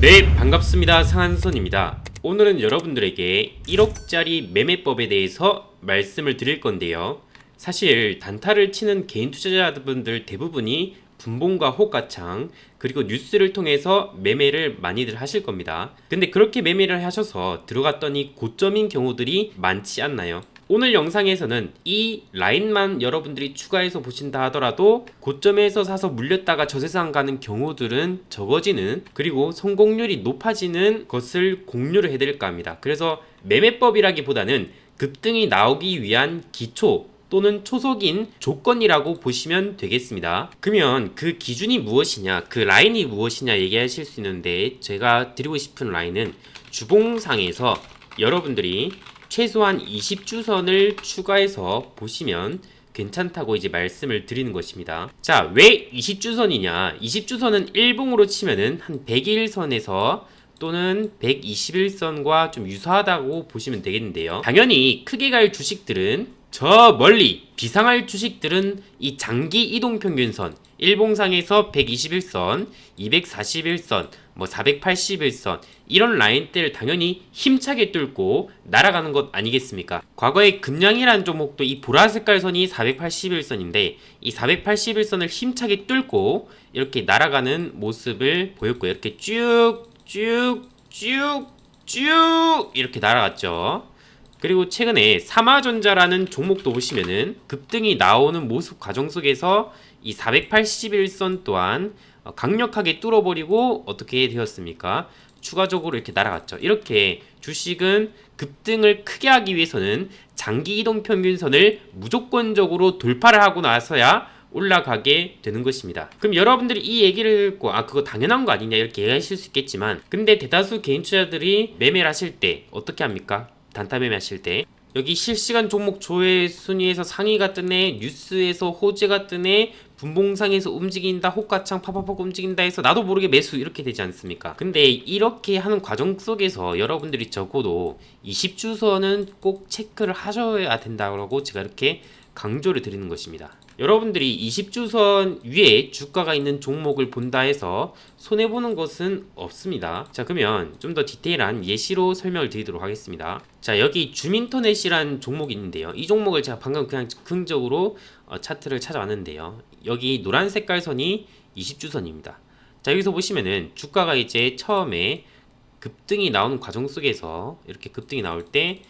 네, 반갑습니다. 상한선입니다. 오늘은 여러분들에게 1억짜리 매매법에 대해서 말씀을 드릴 건데요. 사실 단타를 치는 개인 투자자분들 대부분이 분봉과 호가창 그리고 뉴스를 통해서 매매를 많이들 하실 겁니다. 근데 그렇게 매매를 하셔서 들어갔더니 고점인 경우들이 많지 않나요? 오늘 영상에서는 이 라인만 여러분들이 추가해서 보신다 하더라도 고점에서 사서 물렸다가 저세상 가는 경우들은 적어지는, 그리고 성공률이 높아지는 것을 공유를 해드릴까 합니다. 그래서 매매법이라기보다는 급등이 나오기 위한 기초 또는 초석인 조건이라고 보시면 되겠습니다. 그러면 그 기준이 무엇이냐, 그 라인이 무엇이냐 얘기하실 수 있는데, 제가 드리고 싶은 라인은 주봉상에서 여러분들이 최소한 20주선을 추가해서 보시면 괜찮다고 이제 말씀을 드리는 것입니다. 자, 왜 20주선이냐? 20주선은 일봉으로 치면은 한 101선에서 또는 121선과 좀 유사하다고 보시면 되겠는데요. 당연히 크게 갈 주식들은 저 멀리, 비상할 주식들은 이 장기 이동평균선, 일봉상에서 121선, 241선, 481선 이런 라인대를 당연히 힘차게 뚫고 날아가는 것 아니겠습니까? 과거에 금양이라는 종목도 이 보라색깔 선이 481선인데 이 481선을 힘차게 뚫고 이렇게 날아가는 모습을 보였고요. 이렇게 쭉 이렇게 날아갔죠. 그리고 최근에 삼화전자라는 종목도 보시면은 급등이 나오는 모습 과정 속에서 이 481선 또한 강력하게 뚫어버리고 어떻게 되었습니까? 추가적으로 이렇게 날아갔죠. 이렇게 주식은 급등을 크게 하기 위해서는 장기 이동 평균선을 무조건적으로 돌파를 하고 나서야 올라가게 되는 것입니다. 그럼 여러분들이 이 얘기를 듣고 그거 당연한 거 아니냐 이렇게 얘기하실 수 있겠지만, 근데 대다수 개인 투자들이 매매를 하실 때 어떻게 합니까? 단타 매매하실 때 여기 실시간 종목 조회 순위에서 상위가 뜨네, 뉴스에서 호재가 뜨네, 분봉상에서 움직인다, 호가창 팍팍팍 움직인다 해서 나도 모르게 매수 이렇게 되지 않습니까? 근데 이렇게 하는 과정 속에서 여러분들이 적어도 20주선은 꼭 체크를 하셔야 된다고 제가 이렇게 강조를 드리는 것입니다. 여러분들이 20주선 위에 주가가 있는 종목을 본다 해서 손해보는 것은 없습니다. 자, 그러면 좀 더 디테일한 예시로 설명을 드리도록 하겠습니다. 자, 여기 줌인터넷이라는 종목이 있는데요. 이 종목을 제가 방금 그냥 즉흥적으로 차트를 찾아왔는데요. 여기 노란 색깔 선이 20주선입니다. 자, 여기서 보시면은 주가가 이제 처음에 급등이 나오는 과정 속에서 이렇게 급등이 나올 때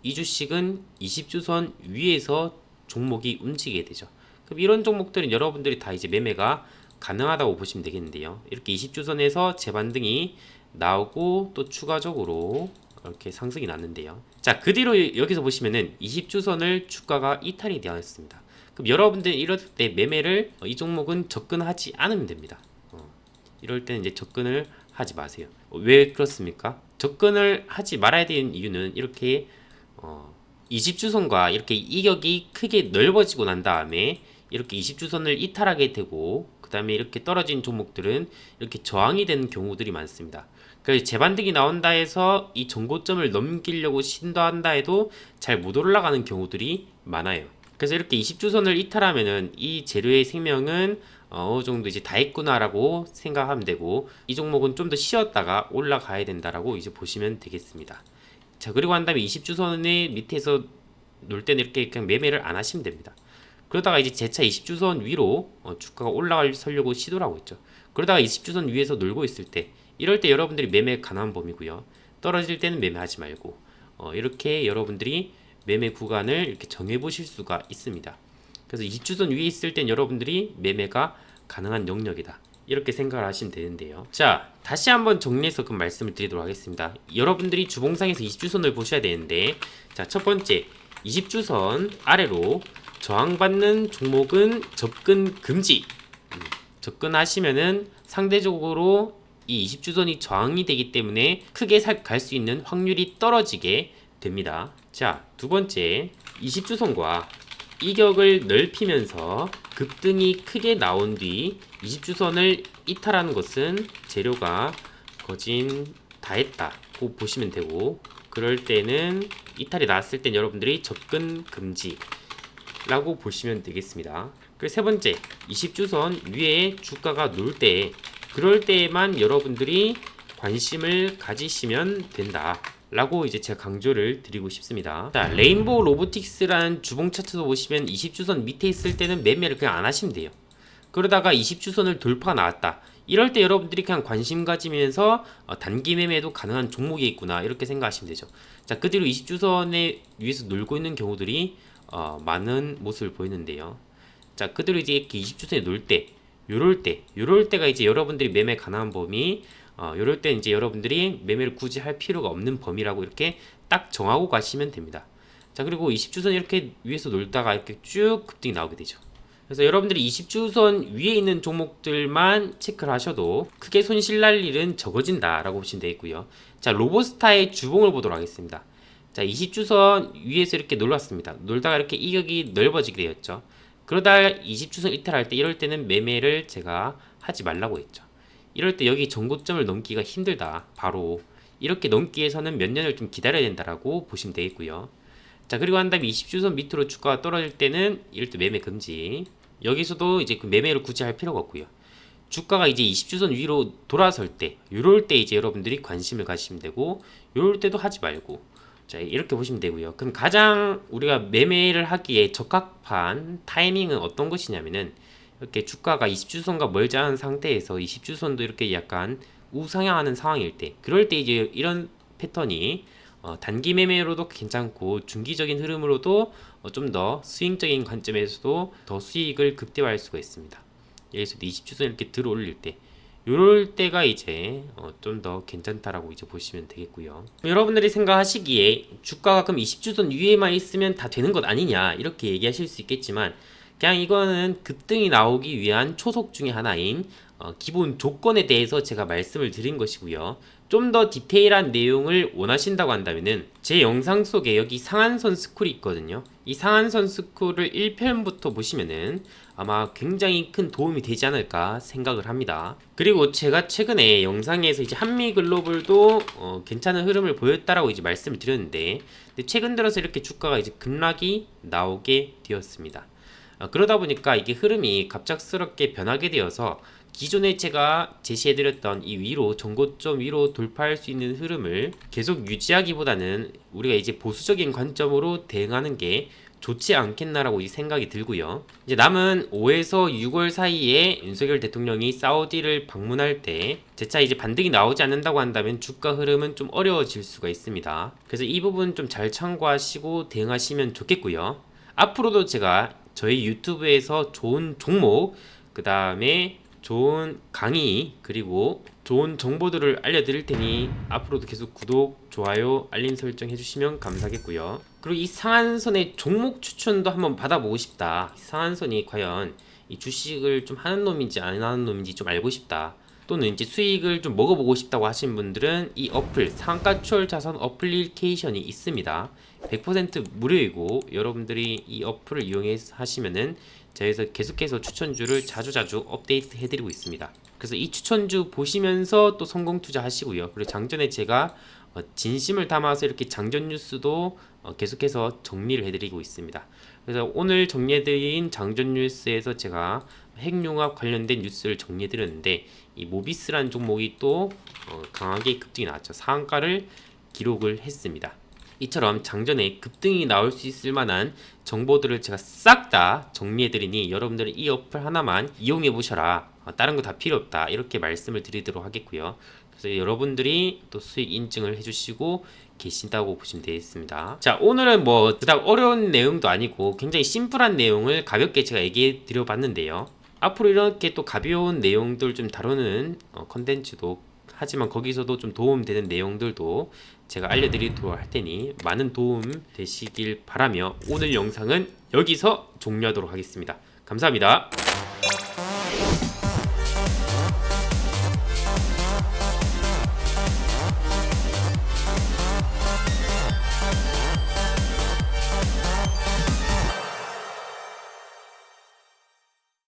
이 주식은 20주선 위에서 종목이 움직이게 되죠. 그럼 이런 종목들은 여러분들이 다 이제 매매가 가능하다고 보시면 되겠는데요. 이렇게 20주선에서 재반등이 나오고 또 추가적으로 이렇게 상승이 났는데요. 자, 그 뒤로 여기서 보시면은 20주선을 주가가 이탈이 되었습니다. 그럼 여러분들이 이럴 때 매매를 이 종목은 접근하지 않으면 됩니다. 이럴 때는 이제 접근을 하지 마세요. 왜 그렇습니까? 접근을 하지 말아야 되는 이유는 이렇게 20주선과 이렇게 이격이 크게 넓어지고 난 다음에 이렇게 20주선을 이탈하게 되고, 그 다음에 이렇게 떨어진 종목들은 이렇게 저항이 되는 경우들이 많습니다. 그래서 재반등이 나온다 해서 이 전고점을 넘기려고 시도한다 해도 잘 못 올라가는 경우들이 많아요. 그래서 이렇게 20주선을 이탈하면은 이 재료의 생명은 어느 정도 이제 다 했구나라고 생각하면 되고, 이 종목은 좀 더 쉬었다가 올라가야 된다라고 이제 보시면 되겠습니다. 자, 그리고 한 다음에 20주선의 밑에서 놀 때는 이렇게 그냥 매매를 안 하시면 됩니다. 그러다가 이제 재차 20주선 위로 주가가 올라가려고 시도를 하고 있죠. 그러다가 20주선 위에서 놀고 있을 때, 이럴 때 여러분들이 매매 가능한 범위고요. 떨어질 때는 매매하지 말고 이렇게 여러분들이 매매 구간을 이렇게 정해 보실 수가 있습니다. 그래서 20주선 위에 있을 땐 여러분들이 매매가 가능한 영역이다, 이렇게 생각을 하시면 되는데요. 자, 다시 한번 정리해서 그 말씀을 드리도록 하겠습니다. 여러분들이 주봉상에서 20주선을 보셔야 되는데, 자, 첫 번째 20주선 아래로 저항받는 종목은 접근 금지. 접근하시면은 상대적으로 이 20주선이 저항이 되기 때문에 크게 갈 수 있는 확률이 떨어지게 됩니다. 자, 두 번째 20주선과 이격을 넓히면서 급등이 크게 나온 뒤 20주선을 이탈하는 것은 재료가 거진 다 했다고 보시면 되고, 그럴 때는 이탈이 나왔을 땐 여러분들이 접근 금지라고 보시면 되겠습니다. 그리고 세 번째, 20주선 위에 주가가 놀 때, 그럴 때에만 여러분들이 관심을 가지시면 된다 라고 이제 제가 강조를 드리고 싶습니다. 자, 레인보우 로보틱스라는 주봉 차트도 보시면 20주선 밑에 있을 때는 매매를 그냥 안 하시면 돼요. 그러다가 20주선을 돌파가 나왔다, 이럴 때 여러분들이 그냥 관심 가지면서 단기 매매도 가능한 종목이 있구나 이렇게 생각하시면 되죠. 자, 그 뒤로 20주선에 위에서 놀고 있는 경우들이 많은 모습을 보이는데요. 자, 그대로 이제 이렇게 20주선에 놀 때, 요럴 때가 이제 여러분들이 매매 가능한 범위, 요럴 때 이제 여러분들이 매매를 굳이 할 필요가 없는 범위라고 이렇게 딱 정하고 가시면 됩니다. 자, 그리고 20주선 이렇게 위에서 놀다가 이렇게 쭉 급등이 나오게 되죠. 그래서 여러분들이 20주선 위에 있는 종목들만 체크를 하셔도 크게 손실 날 일은 적어진다 라고 보시면 되겠고요. 자, 로보스타의 주봉을 보도록 하겠습니다. 자, 20주선 위에서 이렇게 놀았습니다. 놀다가 이렇게 이격이 넓어지게 되었죠. 그러다가 20주선 이탈할 때, 이럴 때는 매매를 제가 하지 말라고 했죠. 이럴 때 여기 전고점을 넘기가 힘들다, 바로 이렇게 넘기 위해서는 몇 년을 좀 기다려야 된다라고 보시면 되겠고요. 자, 그리고 한 다음에 20주선 밑으로 주가가 떨어질 때는 이럴 때 매매 금지. 여기서도 이제 그 매매를 굳이 할 필요가 없고요. 주가가 이제 20주선 위로 돌아설 때, 요럴 때 이제 여러분들이 관심을 가지시면 되고, 요럴 때도 하지 말고, 자, 이렇게 보시면 되고요. 그럼 가장 우리가 매매를 하기에 적합한 타이밍은 어떤 것이냐면은, 이렇게 주가가 20주선과 멀지 않은 상태에서 20주선도 이렇게 약간 우상향하는 상황일 때, 그럴 때 이제 이런 패턴이 단기 매매로도 괜찮고 중기적인 흐름으로도 좀 더 스윙적인 관점에서도 더 수익을 극대화할 수가 있습니다. 여기서 20주선 이렇게 들어 올릴 때, 요럴 때가 이제 좀 더 괜찮다라고 이제 보시면 되겠고요. 여러분들이 생각하시기에 주가가 그럼 20주선 위에만 있으면 다 되는 것 아니냐 이렇게 얘기하실 수 있겠지만, 그냥 이거는 급등이 나오기 위한 초석 중에 하나인 기본 조건에 대해서 제가 말씀을 드린 것이고요. 좀 더 디테일한 내용을 원하신다고 한다면은 제 영상 속에 여기 상한선 스쿨이 있거든요. 이 상한선 스쿨을 1편부터 보시면은 아마 굉장히 큰 도움이 되지 않을까 생각을 합니다. 그리고 제가 최근에 영상에서 이제 한미글로벌도 괜찮은 흐름을 보였다라고 이제 말씀을 드렸는데, 근데 최근 들어서 이렇게 주가가 이제 급락이 나오게 되었습니다. 그러다 보니까 이게 흐름이 갑작스럽게 변하게 되어서 기존에 제가 제시해드렸던 이 위로, 전고점 위로 돌파할 수 있는 흐름을 계속 유지하기보다는 우리가 이제 보수적인 관점으로 대응하는 게 좋지 않겠나라고 생각이 들고요. 이제 남은 5에서 6월 사이에 윤석열 대통령이 사우디를 방문할 때 재차 이제 반등이 나오지 않는다고 한다면 주가 흐름은 좀 어려워질 수가 있습니다. 그래서 이 부분 좀 잘 참고하시고 대응하시면 좋겠고요. 앞으로도 제가 저희 유튜브에서 좋은 종목, 그 다음에 좋은 강의, 그리고 좋은 정보들을 알려드릴 테니 앞으로도 계속 구독, 좋아요, 알림 설정 해주시면 감사하겠고요. 그리고 이 상한선의 종목 추천도 한번 받아보고 싶다, 상한선이 과연 이 주식을 좀 하는 놈인지 안 하는 놈인지 좀 알고 싶다, 또는 이제 수익을 좀 먹어보고 싶다고 하시는 분들은 이 어플, 상가추월 자산 어플리케이션이 있습니다. 100% 무료이고 여러분들이 이 어플을 이용해서 하시면은 저희에서 계속해서 추천주를 자주자주 업데이트 해드리고 있습니다. 그래서 이 추천주 보시면서 또 성공 투자하시고요. 그리고 장전에 제가 진심을 담아서 이렇게 장전 뉴스도 계속해서 정리를 해드리고 있습니다. 그래서 오늘 정리해드린 장전 뉴스에서 제가 핵융합 관련된 뉴스를 정리해드렸는데, 이 모비스라는 종목이 또 강하게 급등이 나왔죠. 상한가를 기록을 했습니다. 이처럼 장전에 급등이 나올 수 있을 만한 정보들을 제가 싹 다 정리해드리니 여러분들은 이 어플 하나만 이용해 보셔라, 다른 거 다 필요 없다 이렇게 말씀을 드리도록 하겠고요. 그래서 여러분들이 또 수익 인증을 해주시고 계신다고 보시면 되겠습니다. 자, 오늘은 뭐 그닥 어려운 내용도 아니고 굉장히 심플한 내용을 가볍게 제가 얘기해 드려 봤는데요. 앞으로 이렇게 또 가벼운 내용들 좀 다루는 컨텐츠도, 하지만 거기서도 좀 도움되는 내용들도 제가 알려드리도록 할 테니 많은 도움 되시길 바라며 오늘 영상은 여기서 종료하도록 하겠습니다. 감사합니다.